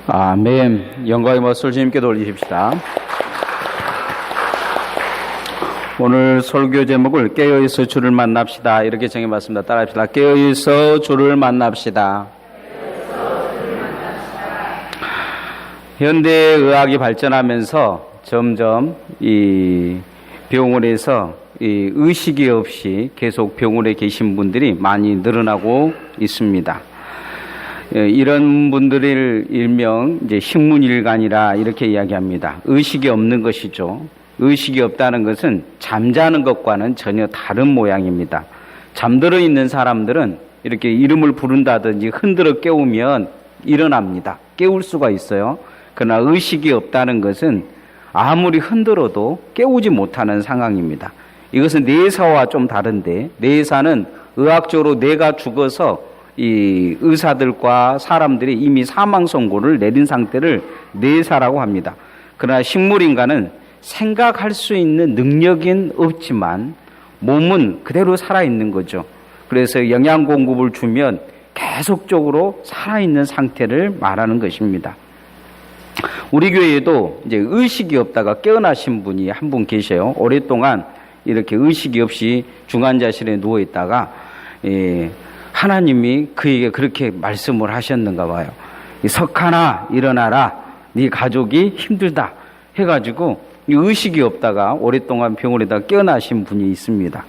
아멘. 영광의 모습을 주님께 돌리십시다. 오늘 설교 제목을 깨어있어 주를 만납시다 이렇게 정해봤습니다. 따라합시다. 깨어있어 주를 만납시다. 현대의학이 발전하면서 점점 이 병원에서 이 의식이 없이 계속 병원에 계신 분들이 많이 늘어나고 있습니다. 이런 분들을 일명 이제 식문일간이라 이렇게 이야기합니다. 의식이 없는 것이죠. 의식이 없다는 것은 잠자는 것과는 전혀 다른 모양입니다. 잠들어 있는 사람들은 이렇게 이름을 부른다든지 흔들어 깨우면 일어납니다. 깨울 수가 있어요. 그러나 의식이 없다는 것은 아무리 흔들어도 깨우지 못하는 상황입니다. 이것은 뇌사와 좀 다른데, 뇌사는 의학적으로 뇌가 죽어서 이 의사들과 사람들이 이미 사망 선고를 내린 상태를 뇌사라고 합니다. 그러나 식물인간은 생각할 수 있는 능력은 없지만 몸은 그대로 살아있는 거죠. 그래서 영양 공급을 주면 계속적으로 살아있는 상태를 말하는 것입니다. 우리 교회에도 이제 의식이 없다가 깨어나신 분이 한 분 계셔요. 오랫동안 이렇게 의식이 없이 중환자실에 누워 있다가 하나님이 그에게 그렇게 말씀을 하셨는가 봐요. 석하나 일어나라, 네 가족이 힘들다 해가지고 의식이 없다가 오랫동안 병원에다 깨어나신 분이 있습니다.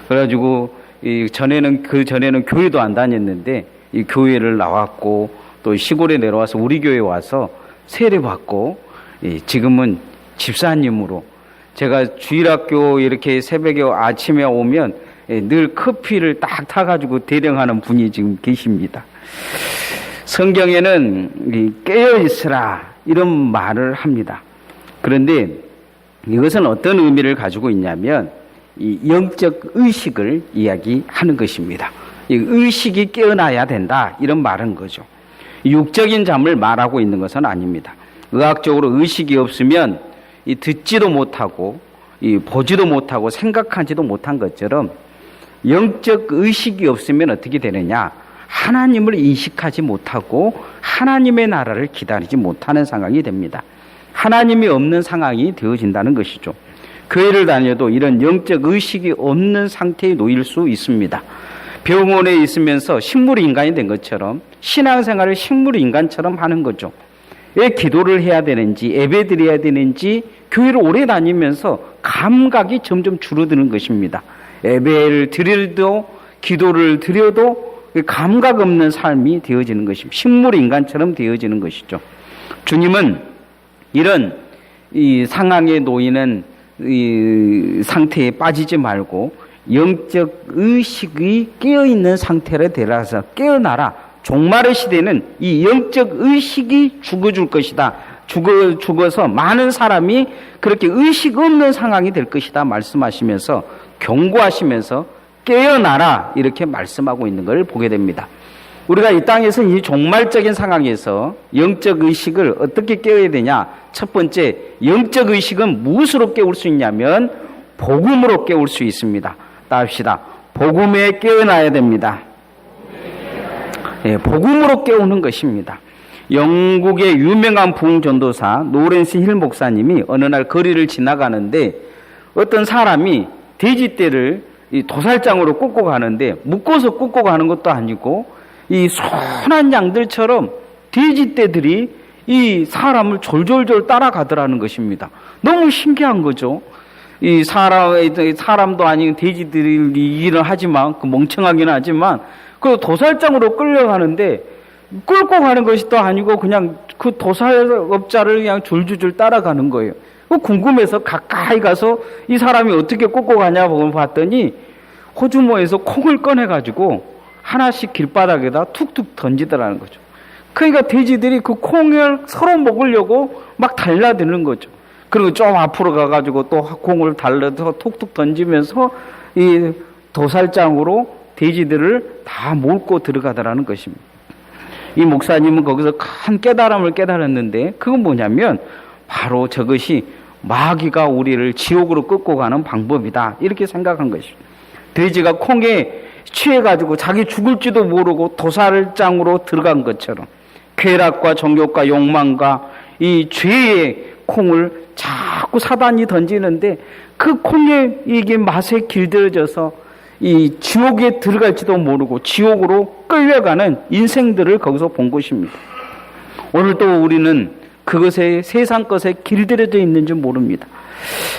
그래가지고 그 전에는 교회도 안 다녔는데 이 교회를 나왔고 또 시골에 내려와서 우리 교회에 와서 세례받고 지금은 집사님으로, 제가 주일학교 이렇게 새벽에 아침에 오면 늘 커피를 딱 타가지고 대령하는 분이 지금 계십니다. 성경에는 깨어있으라 이런 말을 합니다. 그런데 이것은 어떤 의미를 가지고 있냐면 이 영적 의식을 이야기하는 것입니다. 이 의식이 깨어나야 된다 이런 말은 거죠. 육적인 잠을 말하고 있는 것은 아닙니다. 의학적으로 의식이 없으면 이 듣지도 못하고 이 보지도 못하고 생각하지도 못한 것처럼 영적 의식이 없으면 어떻게 되느냐? 하나님을 인식하지 못하고 하나님의 나라를 기다리지 못하는 상황이 됩니다. 하나님이 없는 상황이 되어진다는 것이죠. 교회를 다녀도 이런 영적 의식이 없는 상태에 놓일 수 있습니다. 병원에 있으면서 식물인간이 된 것처럼 신앙생활을 식물인간처럼 하는 거죠. 왜 기도를 해야 되는지, 예배드려야 되는지 교회를 오래 다니면서 감각이 점점 줄어드는 것입니다. 예배를 드려도 기도를 드려도 감각 없는 삶이 되어지는 것입니다. 식물인간처럼 되어지는 것이죠. 주님은 이런 이 상황에 놓이는 이 상태에 빠지지 말고 영적 의식이 깨어있는 상태로 데려서 깨어나라. 종말의 시대는 이 영적 의식이 죽어줄 것이다. 죽어서 많은 사람이 그렇게 의식 없는 상황이 될 것이다 말씀하시면서 경고하시면서 깨어나라 이렇게 말씀하고 있는 걸 보게 됩니다. 우리가 이 땅에서 이 종말적인 상황에서 영적 의식을 어떻게 깨워야 되냐? 첫 번째, 영적 의식은 무엇으로 깨울 수 있냐면 복음으로 깨울 수 있습니다. 따릅시다. 복음에 깨어나야 됩니다. 복음으로 깨우는 것입니다. 영국의 유명한 부흥전도사 노렌스 힐 목사님이 어느 날 거리를 지나가는데 어떤 사람이 돼지떼를 이 도살장으로 꽂고 가는데 묶어서 꽂고 가는 것도 아니고 이 선한 양들처럼 돼지떼들이 이 사람을 졸졸졸 따라가더라는 것입니다. 너무 신기한 거죠. 이 사람도 아닌 돼지들이 일을 하지만 그 멍청하긴 하지만 그 도살장으로 끌려가는데 끌고 가는 것이 또 아니고 그냥 그 도살업자를 그냥 줄줄줄 따라가는 거예요. 궁금해서 가까이 가서 이 사람이 어떻게 꽂고 가냐 봤더니 호주머니에서 콩을 꺼내가지고 하나씩 길바닥에다 툭툭 던지더라는 거죠. 그러니까 돼지들이 그 콩을 서로 먹으려고 막 달라드는 거죠. 그리고 좀 앞으로 가가지고 또 콩을 달라서 툭툭 던지면서 이 도살장으로 돼지들을 다 몰고 들어가더라는 것입니다. 이 목사님은 거기서 큰 깨달음을 깨달았는데 그건 뭐냐면 바로 저것이 마귀가 우리를 지옥으로 끌고 가는 방법이다 이렇게 생각한 것입니다. 돼지가 콩에 취해가지고 자기 죽을지도 모르고 도살장으로 들어간 것처럼 쾌락과 정욕과 욕망과 이 죄의 콩을 자꾸 사단이 던지는데 그 콩에 이게 맛에 길들여져서 이 지옥에 들어갈지도 모르고 지옥으로 끌려가는 인생들을 거기서 본 것입니다. 오늘 또 우리는 그것에 세상 것에 길들여져 있는지 모릅니다.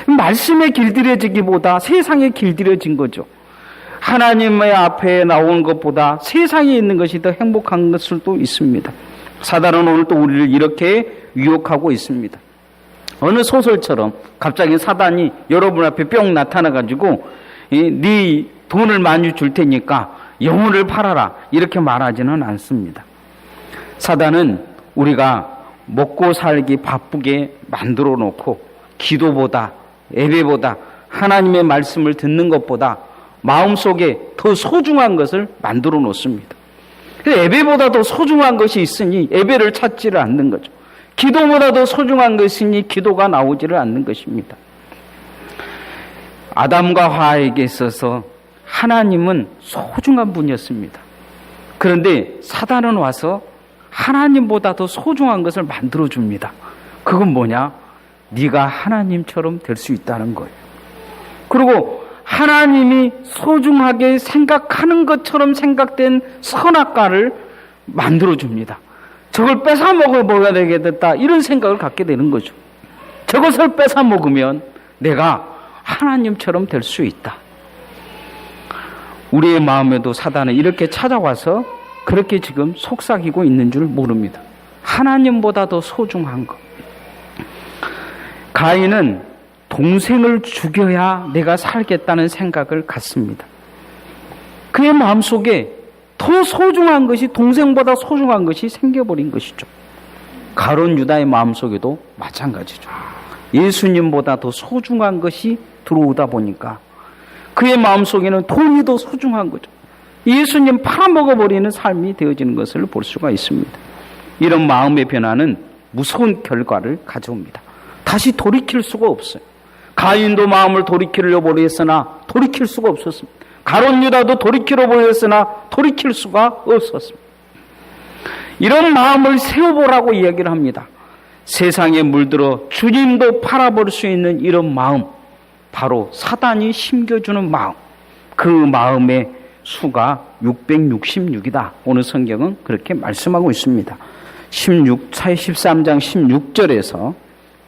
말씀에 길들여지기보다 세상에 길들여진 거죠. 하나님의 앞에 나온 것보다 세상에 있는 것이 더 행복한 것을 또 있습니다. 사단은 오늘 또 우리를 이렇게 유혹하고 있습니다. 어느 소설처럼 갑자기 사단이 여러분 앞에 뿅 나타나가지고 네 돈을 많이 줄 테니까 영혼을 팔아라 이렇게 말하지는 않습니다. 사단은 우리가 먹고 살기 바쁘게 만들어 놓고 기도보다 예배보다 하나님의 말씀을 듣는 것보다 마음속에 더 소중한 것을 만들어 놓습니다. 예배보다 더 소중한 것이 있으니 예배를 찾지를 않는 거죠. 기도보다 더 소중한 것이니 기도가 나오지를 않는 것입니다. 아담과 하와에게 있어서 하나님은 소중한 분이었습니다. 그런데 사단은 와서 하나님보다 더 소중한 것을 만들어줍니다. 그건 뭐냐? 네가 하나님처럼 될 수 있다는 거예요. 그리고 하나님이 소중하게 생각하는 것처럼 생각된 선악과를 만들어줍니다. 저걸 뺏어 먹어야 되겠다 이런 생각을 갖게 되는 거죠. 저것을 뺏어 먹으면 내가 하나님처럼 될 수 있다. 우리의 마음에도 사단은 이렇게 찾아와서 그렇게 지금 속삭이고 있는 줄 모릅니다. 하나님보다 더 소중한 것. 가인은 동생을 죽여야 내가 살겠다는 생각을 갖습니다. 그의 마음속에 더 소중한 것이 동생보다 소중한 것이 생겨버린 것이죠. 가룟 유다의 마음속에도 마찬가지죠. 예수님보다 더 소중한 것이 들어오다 보니까 그의 마음속에는 돈이 더 소중한 거죠. 예수님 팔아먹어버리는 삶이 되어지는 것을 볼 수가 있습니다. 이런 마음의 변화는 무서운 결과를 가져옵니다. 다시 돌이킬 수가 없어요. 가인도 마음을 돌이키려고 했으나 돌이킬 수가 없었습니다. 가룟 유다도 돌이키려고 했으나 돌이킬 수가 없었습니다. 이런 마음을 세워보라고 이야기를 합니다. 세상에 물들어 주님도 팔아볼 수 있는 이런 마음, 바로 사단이 심겨주는 마음, 그 마음의 수가 666이다. 오늘 성경은 그렇게 말씀하고 있습니다. 13장 16절에서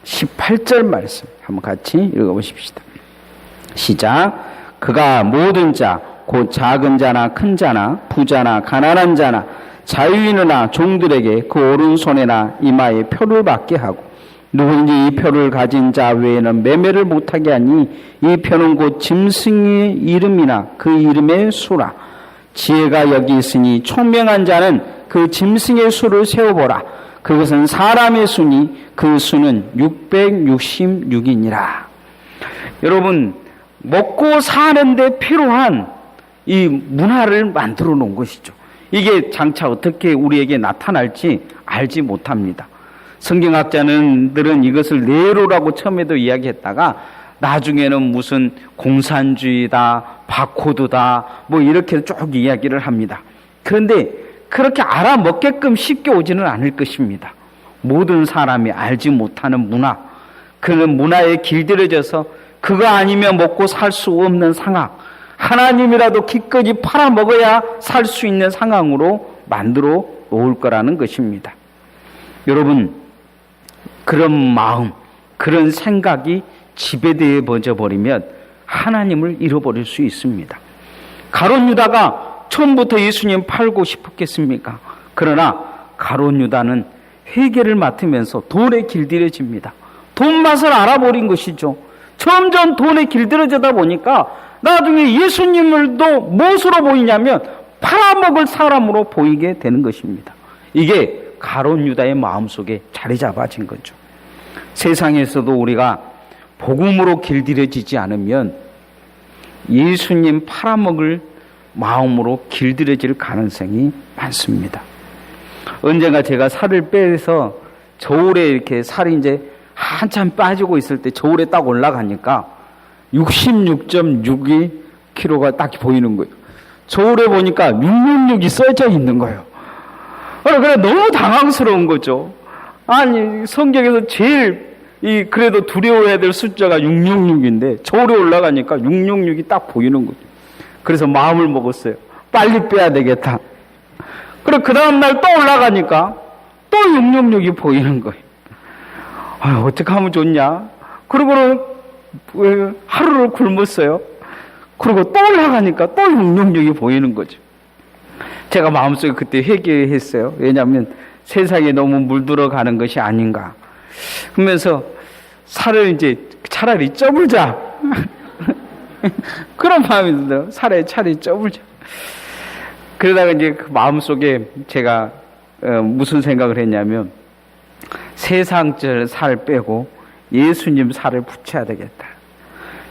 18절 말씀 한번 같이 읽어보십시다. 시작. 그가 모든 자, 곧 작은 자나 큰 자나 부자나 가난한 자나 자유인이나 종들에게 그 오른손에나 이마에 표를 받게 하고 누구든지 이 표를 가진 자 외에는 매매를 못하게 하니 이 표는 곧 짐승의 이름이나 그 이름의 수라. 지혜가 여기 있으니 총명한 자는 그 짐승의 수를 세어보라. 그것은 사람의 수니 그 수는 666이니라. 여러분, 먹고 사는데 필요한 이 문화를 만들어 놓은 것이죠. 이게 장차 어떻게 우리에게 나타날지 알지 못합니다. 성경학자들은 이것을 네로라고 처음에도 이야기했다가 나중에는 무슨 공산주의다, 바코드다, 뭐 이렇게 쭉 이야기를 합니다. 그런데 그렇게 알아먹게끔 쉽게 오지는 않을 것입니다. 모든 사람이 알지 못하는 문화, 그런 문화에 길들여져서 그거 아니면 먹고 살 수 없는 상황, 하나님이라도 기꺼이 팔아먹어야 살 수 있는 상황으로 만들어 놓을 거라는 것입니다. 여러분, 그런 마음, 그런 생각이 지배되어 버리면 하나님을 잃어버릴 수 있습니다. 가룟 유다가 처음부터 예수님 팔고 싶었겠습니까? 그러나 가룟 유다는 회개를 맡으면서 돈에 길들여집니다. 돈 맛을 알아버린 것이죠. 점점 돈에 길들여지다 보니까 나중에 예수님을도 무엇으로 보이냐면 팔아먹을 사람으로 보이게 되는 것입니다. 이게 가룟 유다의 마음속에 자리 잡아진 거죠. 세상에서도 우리가 복음으로 길들여지지 않으면 예수님 팔아먹을 마음으로 길들여질 가능성이 많습니다. 언젠가 제가 살을 빼서 저울에 이렇게 살이 이제 한참 빠지고 있을 때 저울에 딱 올라가니까 66.62kg가 딱 보이는 거예요. 저울에 보니까 666이 써져 있는 거예요. 그래 너무 당황스러운 거죠. 아니 성경에서 제일 그래도 두려워해야 될 숫자가 666인데 저울에 올라가니까 666이 딱 보이는 거죠. 그래서 마음을 먹었어요. 빨리 빼야 되겠다. 그래 그 다음날 또 올라가니까 또 666이 보이는 거예요. 어떻게 하면 좋냐? 그러고는 하루를 굶었어요. 그리고 또 올라가니까 또 666이 보이는 거죠. 제가 마음속에 그때 회개했어요. 왜냐하면 세상에 너무 물들어가는 것이 아닌가. 그러면서 살을 이제 차라리 쪄불자. 그런 마음이 들어요. 살에 차라리 쪄불자. 그러다가 이제 그 마음속에 제가 무슨 생각을 했냐면 세상적 살 빼고 예수님 살을 붙여야 되겠다.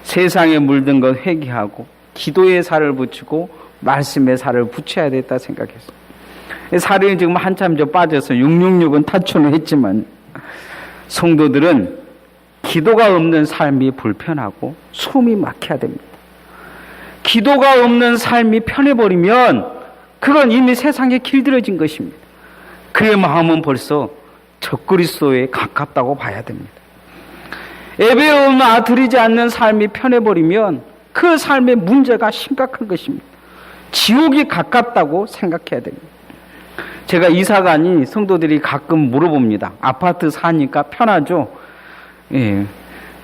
세상에 물든 것 회개하고 기도의 살을 붙이고 말씀의 살을 붙여야 되겠다 생각했어요. 살이 지금 한참 빠져서 666은 탈출을 했지만 성도들은 기도가 없는 삶이 불편하고 숨이 막혀야 됩니다. 기도가 없는 삶이 편해버리면 그건 이미 세상에 길들여진 것입니다. 그의 마음은 벌써 적그리스도에 가깝다고 봐야 됩니다. 예배나 드리지 않는 삶이 편해버리면 그 삶의 문제가 심각한 것입니다. 지옥이 가깝다고 생각해야 됩니다. 제가 이사가니 성도들이 가끔 물어봅니다. 아파트 사니까 편하죠? 예.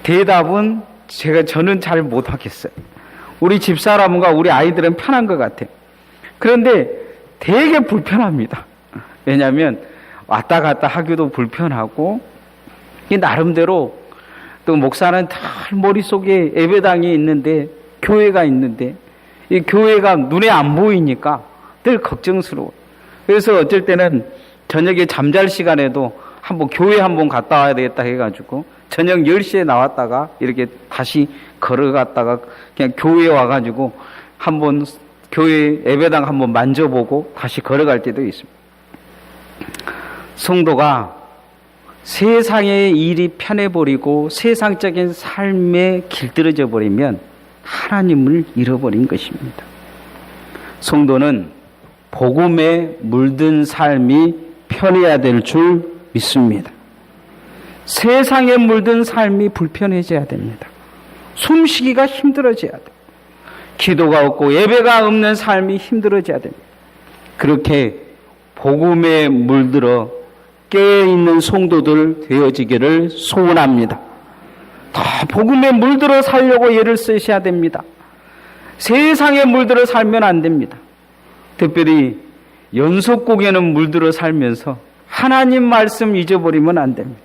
대답은 저는 잘 못하겠어요. 우리 집사람과 우리 아이들은 편한 것 같아요. 그런데 되게 불편합니다. 왜냐하면 왔다 갔다 하기도 불편하고 나름대로 또 목사는 다 머릿속에 예배당이 있는데 교회가 있는데 이 교회가 눈에 안 보이니까 늘 걱정스러워요. 그래서 어쩔 때는 저녁에 잠잘 시간에도 한번 교회 한번 갔다 와야 되겠다 해가지고 저녁 10시에 나왔다가 이렇게 다시 걸어갔다가 그냥 교회에 와가지고 한번 교회 예배당 한번 만져보고 다시 걸어갈 때도 있습니다. 성도가 세상의 일이 편해버리고 세상적인 삶에 길들여져 버리면 하나님을 잃어버린 것입니다. 성도는 복음에 물든 삶이 편해야 될 줄 믿습니다. 세상에 물든 삶이 불편해져야 됩니다. 숨쉬기가 힘들어져야 돼요. 기도가 없고 예배가 없는 삶이 힘들어져야 됩니다. 그렇게 복음에 물들어 깨어있는 성도들 되어지기를 소원합니다. 다 복음에 물들어 살려고 애를 쓰셔야 됩니다. 세상에 물들어 살면 안 됩니다. 특별히 연속국에는 물들어 살면서 하나님 말씀 잊어버리면 안 됩니다.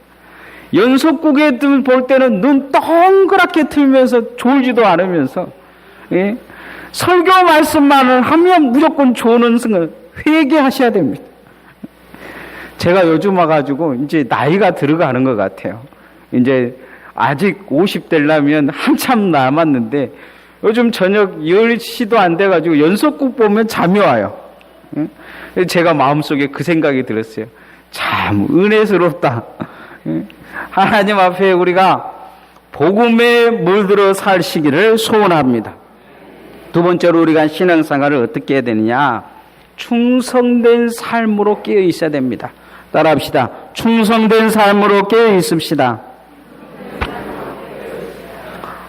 연속국에 볼 때는 눈 동그랗게 틀면서 졸지도 않으면서 설교 말씀만을 하면 무조건 조는 순간 회개하셔야 됩니다. 제가 요즘 와가지고 이제 나이가 들어가는 것 같아요. 이제 아직 50대려면 한참 남았는데 요즘 저녁 10시도 안 돼가지고 연속국 보면 잠이 와요. 제가 마음속에 그 생각이 들었어요. 참 은혜스럽다. 하나님 앞에 우리가 복음에 물들어 살 시기를 소원합니다. 두 번째로 우리가 신앙생활을 어떻게 해야 되느냐? 충성된 삶으로 깨어 있어야 됩니다. 따라합시다. 충성된 삶으로 깨어 있읍시다.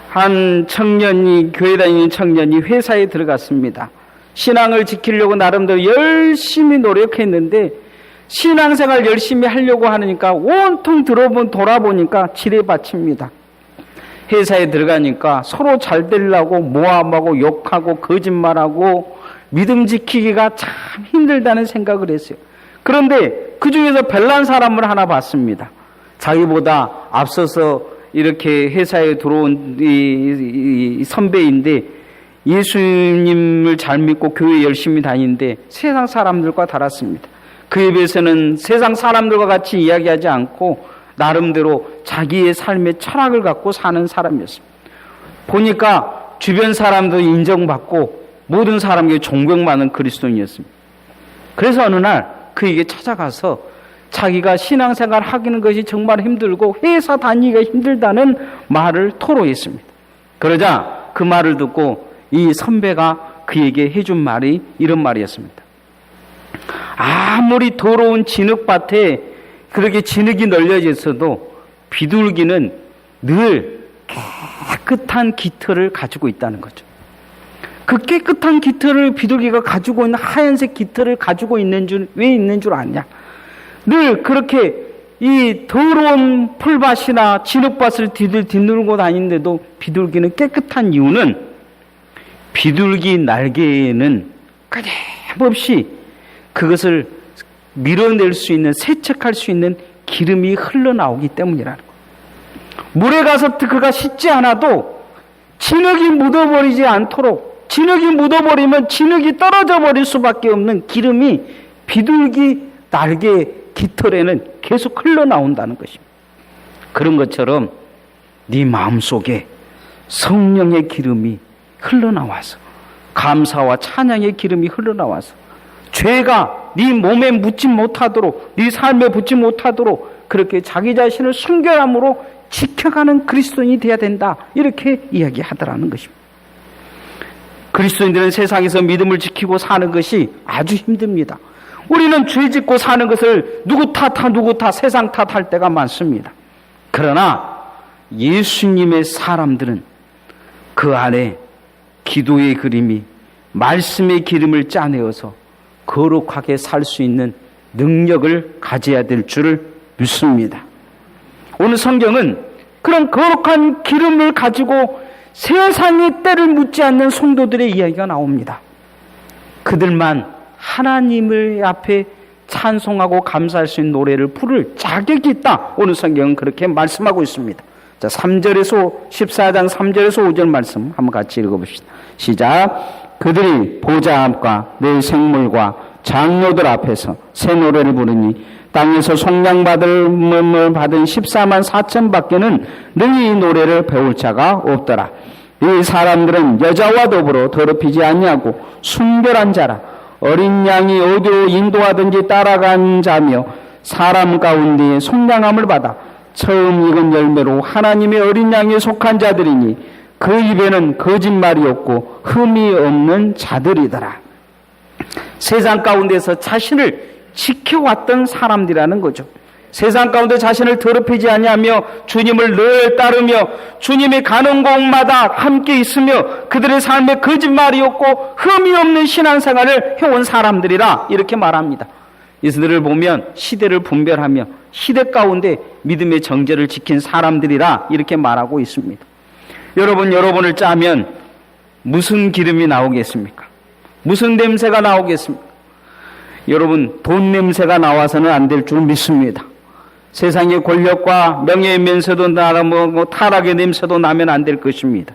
한 청년이, 교회 다니는 청년이 회사에 들어갔습니다. 신앙을 지키려고 나름대로 열심히 노력했는데 신앙생활 열심히 하려고 하니까 온통 돌아보니까 지뢰밭입니다. 회사에 들어가니까 서로 잘 되려고 모함하고 욕하고 거짓말하고 믿음 지키기가 참 힘들다는 생각을 했어요. 그런데 그 중에서 별난 사람을 하나 봤습니다. 자기보다 앞서서 이렇게 회사에 들어온 이 선배인데 예수님을 잘 믿고 교회 열심히 다니는데 세상 사람들과 달랐습니다. 그에 비해서는 세상 사람들과 같이 이야기하지 않고 나름대로 자기의 삶의 철학을 갖고 사는 사람이었습니다. 보니까 주변 사람도 인정받고 모든 사람에게 존경받는 그리스도인이었습니다. 그래서 어느 날 그에게 찾아가서 자기가 신앙생활 하기는 것이 정말 힘들고 회사 다니기가 힘들다는 말을 토로했습니다. 그러자 그 말을 듣고 이 선배가 그에게 해준 말이 이런 말이었습니다. 아무리 더러운 진흙밭에 그렇게 진흙이 널려져 있어도 비둘기는 늘 깨끗한 깃털을 가지고 있다는 거죠. 그 깨끗한 깃털을 비둘기가 가지고 있는 하얀색 깃털을 가지고 있는 줄, 왜 있는 줄 아냐? 늘 그렇게 이 더러운 풀밭이나 진흙밭을 뒤누르고 다니는데도 비둘기는 깨끗한 이유는 비둘기 날개에는 끊임없이 그것을 밀어낼 수 있는, 세척할 수 있는 기름이 흘러나오기 때문이라는 거예요. 물에 가서 그가 씻지 않아도 진흙이 묻어버리지 않도록, 진흙이 묻어버리면 진흙이 떨어져 버릴 수밖에 없는 기름이 비둘기 날개 깃털에는 계속 흘러나온다는 것입니다. 그런 것처럼 네 마음속에 성령의 기름이 흘러나와서, 감사와 찬양의 기름이 흘러나와서 죄가 네 몸에 묻지 못하도록, 네 삶에 붙지 못하도록 그렇게 자기 자신을 순결함으로 지켜가는 그리스도인이 되어야 된다, 이렇게 이야기하더라는 것입니다. 그리스도인들은 세상에서 믿음을 지키고 사는 것이 아주 힘듭니다. 우리는 죄 짓고 사는 것을 누구 탓 세상 탓할 때가 많습니다. 그러나 예수님의 사람들은 그 안에 기도의 그림이, 말씀의 기름을 짜내어서 거룩하게 살 수 있는 능력을 가져야 될 줄을 믿습니다. 오늘 성경은 그런 거룩한 기름을 가지고 세상의 때를 묻지 않는 성도들의 이야기가 나옵니다. 그들만 하나님을 앞에 찬송하고 감사할 수 있는 노래를 부를 자격이 있다. 오늘 성경은 그렇게 말씀하고 있습니다. 자, 3절에서 14장 3절에서 5절 말씀 한번 같이 읽어봅시다. 시작. 그들이 보좌 앞과 내 생물과 장로들 앞에서 새 노래를 부르니 땅에서 속량받음을 받은 14만 4천 밖에는 능히 이 노래를 배울 자가 없더라. 이 사람들은 여자와 더불어 더럽히지 아니하고 순결한 자라. 어린 양이 어디로 인도하든지 따라간 자며 사람 가운데 속량함을 받아 처음 익은 열매로 하나님의 어린 양에 속한 자들이니 그 입에는 거짓말이 없고 흠이 없는 자들이더라. 세상 가운데서 자신을 지켜왔던 사람들이라는 거죠. 세상 가운데 자신을 더럽히지 아니하며 주님을 늘 따르며 주님이 가는 곳마다 함께 있으며 그들의 삶에 거짓말이 없고 흠이 없는 신앙생활을 해온 사람들이라, 이렇게 말합니다. 이들을 보면 시대를 분별하며 시대 가운데 믿음의 정제를 지킨 사람들이라, 이렇게 말하고 있습니다. 여러분을 짜면 무슨 기름이 나오겠습니까? 무슨 냄새가 나오겠습니까? 여러분, 돈 냄새가 나와서는 안 될 줄 믿습니다. 세상의 권력과 명예의 면세도 나고 타락의 냄새도 나면 안 될 것입니다.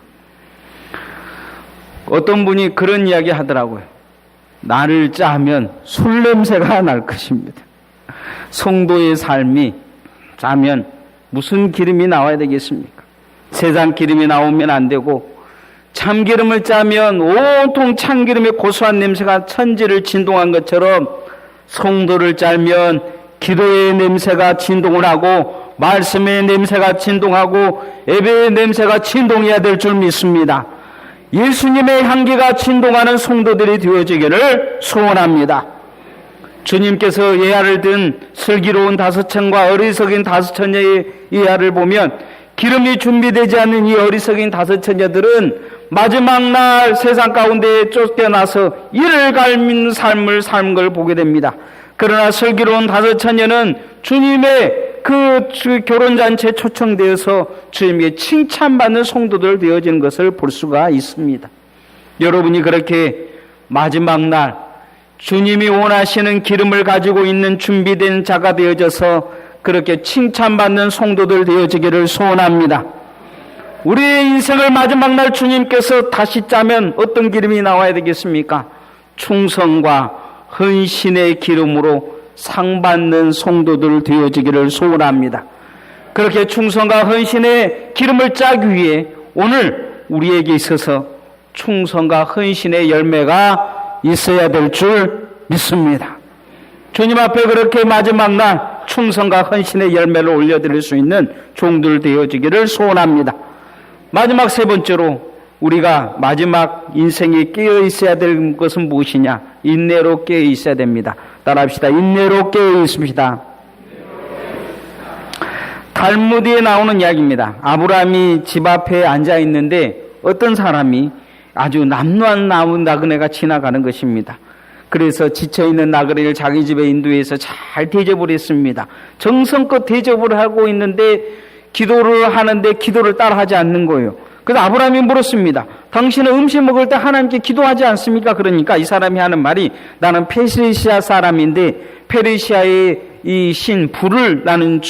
어떤 분이 그런 이야기 하더라고요. 나를 짜면 술 냄새가 날 것입니다. 성도의 삶이 짜면 무슨 기름이 나와야 되겠습니까? 세상 기름이 나오면 안 되고, 참기름을 짜면 온통 참기름의 고소한 냄새가 천지를 진동한 것처럼 성도를 짜면 기도의 냄새가 진동을 하고 말씀의 냄새가 진동하고 예배의 냄새가 진동해야 될 줄 믿습니다. 예수님의 향기가 진동하는 성도들이 되어지기를 소원합니다. 주님께서 예화를 든 슬기로운 5천과 어리석인 5처녀의 예화를 보면 기름이 준비되지 않는 이 어리석인 5처녀들은 마지막 날 세상 가운데 쫓겨나서 이를 갈민 삶을 사는 걸 보게 됩니다. 그러나 슬기로운 5처녀는 주님의 그 결혼잔치에 초청되어서 주님에게 칭찬받는 성도들 되어지는 것을 볼 수가 있습니다. 여러분이 그렇게 마지막 날 주님이 원하시는 기름을 가지고 있는 준비된 자가 되어져서 그렇게 칭찬받는 성도들 되어지기를 소원합니다. 우리의 인생을 마지막 날 주님께서 다시 짜면 어떤 기름이 나와야 되겠습니까? 충성과 헌신의 기름으로 상받는 성도들 되어지기를 소원합니다. 그렇게 충성과 헌신의 기름을 짜기 위해 오늘 우리에게 있어서 충성과 헌신의 열매가 있어야 될 줄 믿습니다. 주님 앞에 그렇게 마지막 날 충성과 헌신의 열매를 올려드릴 수 있는 종들 되어지기를 소원합니다. 마지막 세 번째로 우리가 마지막 인생에 깨어 있어야 될 것은 무엇이냐? 인내로 깨어 있어야 됩니다. 따라합시다. 인내로 깨어 있습니다. 달무드에 나오는 이야기입니다. 아브라함이 집 앞에 앉아 있는데 어떤 사람이 아주 남루한 나그네가 지나가는 것입니다. 그래서 지쳐있는 나그네를 자기 집에 인도해서 잘 대접을 했습니다. 정성껏 대접을 하고 있는데 기도를 하는데 기도를 따라하지 않는 거예요. 그래서 아브라함이 물었습니다. 당신은 음식 먹을 때 하나님께 기도하지 않습니까? 그러니까 이 사람이 하는 말이 나는 페르시아 사람인데 페르시아의 이 신 불을 나는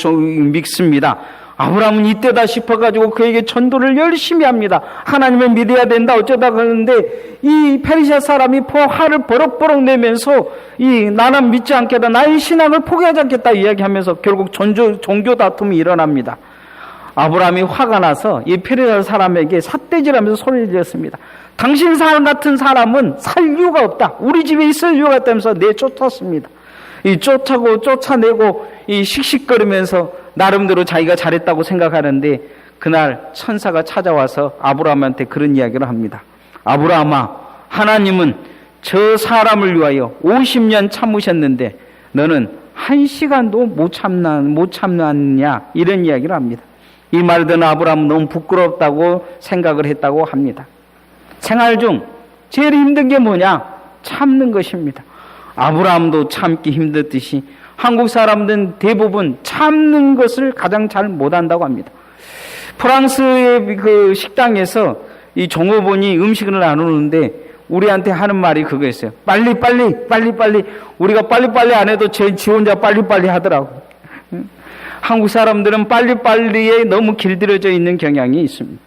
믿습니다. 아브라함은 이때다 싶어가지고 그에게 전도를 열심히 합니다. 하나님을 믿어야 된다 어쩌다 그러는데 이 페르시아 사람이 화를 버럭버럭 내면서 나는 믿지 않겠다, 나의 신앙을 포기하지 않겠다 이야기하면서 결국 종교 다툼이 일어납니다. 아브라함이 화가 나서 이 페르시아 사람에게 삿대질하면서 소리를 지었습니다. 당신 사람 같은 사람은 살 이유가 없다, 우리 집에 있을 이유가 없다면서 내쫓았습니다. 쫓아내고 씩씩거리면서 나름대로 자기가 잘했다고 생각하는데 그날 천사가 찾아와서 아브라함한테 그런 이야기를 합니다. 아브라함아, 하나님은 저 사람을 위하여 50년 참으셨는데 너는 1시간도 못 참느냐 이런 이야기를 합니다. 이 말을 듣는 아브라함은 너무 부끄럽다고 생각을 했다고 합니다. 생활 중 제일 힘든 게 뭐냐? 참는 것입니다. 아브라함도 참기 힘들듯이 한국 사람들은 대부분 참는 것을 가장 잘 못한다고 합니다. 프랑스의 그 식당에서 이 종업원이 음식을 나누는데 우리한테 하는 말이 그거였어요. 빨리 우리가 빨리 안 해도 지 혼자 빨리 하더라고. 한국 사람들은 빨리에 너무 길들여져 있는 경향이 있습니다.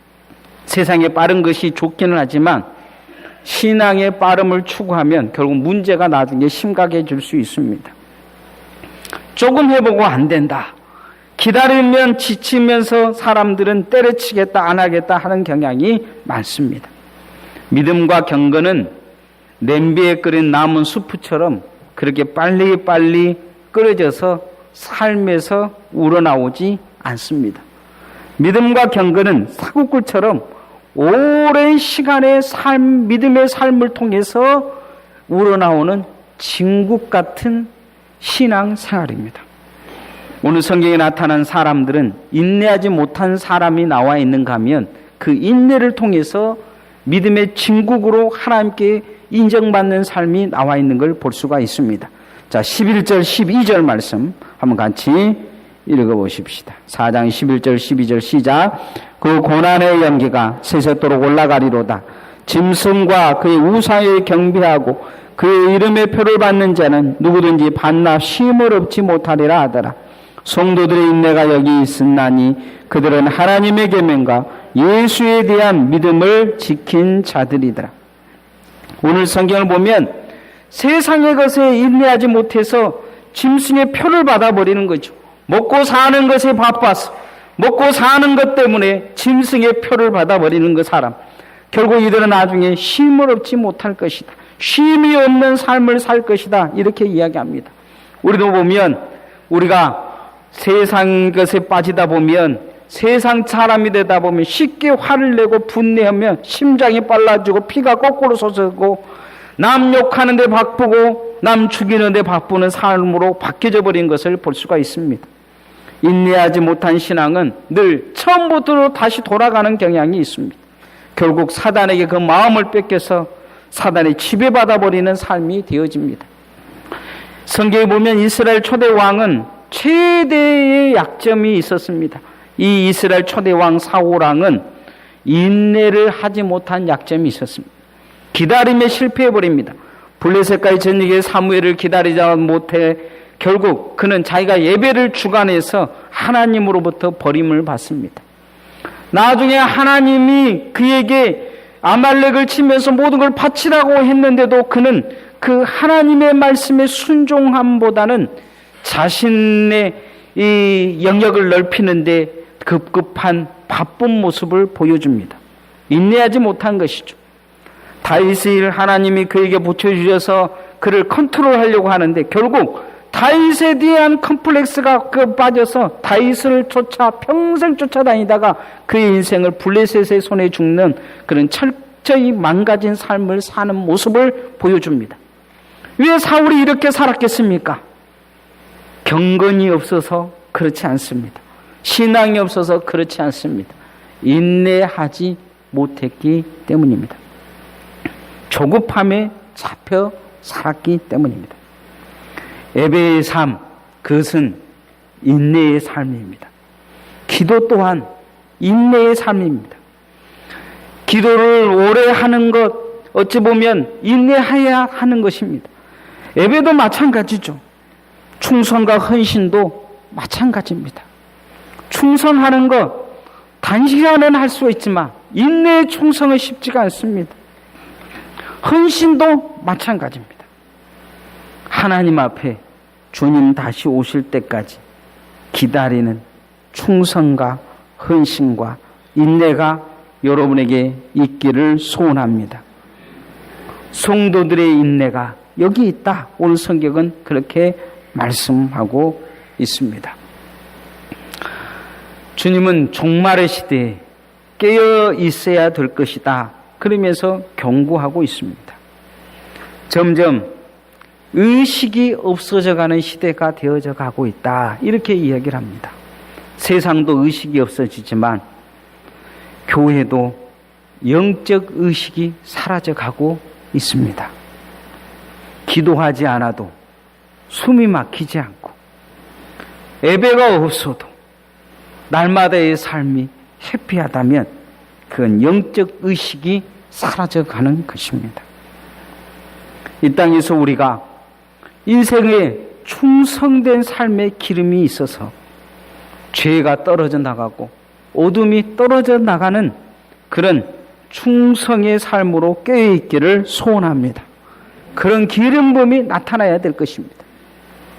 세상에 빠른 것이 좋기는 하지만 신앙의 빠름을 추구하면 결국 문제가 나중에 심각해질 수 있습니다. 조금 해보고 안 된다, 기다리면 지치면서 사람들은 때려치겠다 안 하겠다 하는 경향이 많습니다. 믿음과 경건은 냄비에 끓인 남은 수프처럼 그렇게 빨리 끓여져서 삶에서 우러나오지 않습니다. 믿음과 경건은 사국꿀처럼 오랜 시간의 믿음의 삶을 통해서 우러나오는 진국 같은 신앙생활입니다. 오늘 성경에 나타난 사람들은 인내하지 못한 사람이 나와 있는가 하면 그 인내를 통해서 믿음의 진국으로 하나님께 인정받는 삶이 나와 있는 걸 볼 수가 있습니다. 자, 11절 12절 말씀 한번 같이 읽어보십시다. 4장 11절 12절 시작. 그 고난의 연기가 세세토록 올라가리로다. 짐승과 그의 우상에 경배하고 그의 이름의 표를 받는 자는 누구든지 반납 쉼을 얻지 못하리라 하더라. 성도들의 인내가 여기 있으나니 그들은 하나님의 계명과 예수에 대한 믿음을 지킨 자들이더라. 오늘 성경을 보면 세상의 것에 인내하지 못해서 짐승의 표를 받아버리는 거죠. 먹고 사는 것에 바빠서 먹고 사는 것 때문에 짐승의 표를 받아버리는 그 사람, 결국 이들은 나중에 쉼을 얻지 못할 것이다, 쉼이 없는 삶을 살 것이다 이렇게 이야기합니다. 우리도 보면 우리가 세상 것에 빠지다 보면 세상 사람이 되다 보면 쉽게 화를 내고 분내하면 심장이 빨라지고 피가 거꾸로 솟고 남 욕하는 데 바쁘고 남 죽이는 데 바쁘는 삶으로 바뀌어져 버린 것을 볼 수가 있습니다. 인내하지 못한 신앙은 늘 처음부터 다시 돌아가는 경향이 있습니다. 결국 사단에게 그 마음을 뺏겨서 사단에 지배받아 버리는 삶이 되어집니다. 성경에 보면 이스라엘 초대 왕은 최대의 약점이 있었습니다. 이 이스라엘 초대 왕 사울왕은 인내를 하지 못한 약점이 있었습니다. 기다림에 실패해버립니다. 블레셋과의 전쟁에 사무엘을 기다리지 못해 결국 그는 자기가 예배를 주관해서 하나님으로부터 버림을 받습니다. 나중에 하나님이 그에게 아말렉을 치면서 모든 걸 바치라고 했는데도 그는 그 하나님의 말씀에 순종함보다는 자신의 이 영역을 넓히는데 급급한 바쁜 모습을 보여줍니다. 인내하지 못한 것이죠. 다윗을 하나님이 그에게 붙여주셔서 그를 컨트롤하려고 하는데 결국 다윗에 대한 컴플렉스가 빠져서 다윗을 평생 쫓아다니다가 그의 인생을 블레셋의 손에 죽는 그런 철저히 망가진 삶을 사는 모습을 보여줍니다. 왜 사울이 이렇게 살았겠습니까? 경건이 없어서 그렇지 않습니다. 신앙이 없어서 그렇지 않습니다. 인내하지 못했기 때문입니다. 조급함에 잡혀 살았기 때문입니다. 예배의 삶, 그것은 인내의 삶입니다. 기도 또한 인내의 삶입니다. 기도를 오래 하는 것, 어찌 보면 인내해야 하는 것입니다. 예배도 마찬가지죠. 충성과 헌신도 마찬가지입니다. 충성하는 것, 단시간에는 할 수 있지만 인내의 충성은 쉽지가 않습니다. 헌신도 마찬가지입니다. 하나님 앞에 주님 다시 오실 때까지 기다리는 충성과 헌신과 인내가 여러분에게 있기를 소원합니다. 성도들의 인내가 여기 있다. 오늘 성경은 그렇게 말씀하고 있습니다. 주님은 종말의 시대에 깨어 있어야 될 것이다. 그러면서 경고하고 있습니다. 점점 의식이 없어져가는 시대가 되어져 가고 있다. 이렇게 이야기를 합니다. 세상도 의식이 없어지지만 교회도 영적 의식이 사라져가고 있습니다. 기도하지 않아도 숨이 막히지 않고 예배가 없어도 날마다의 삶이 해피하다면 그건 영적 의식이 사라져가는 것입니다. 이 땅에서 우리가 인생에 충성된 삶의 기름이 있어서 죄가 떨어져 나가고 어둠이 떨어져 나가는 그런 충성의 삶으로 깨어있기를 소원합니다. 그런 기름 부음이 나타나야 될 것입니다.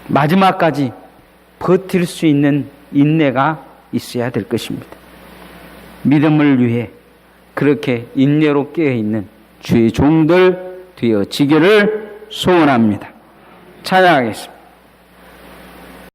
마지막까지 버틸 수 있는 인내가 있어야 될 것입니다. 믿음을 위해 그렇게 인내로 깨어있는 주의 종들 되어지기를 소원합니다. 찬양하겠습니다.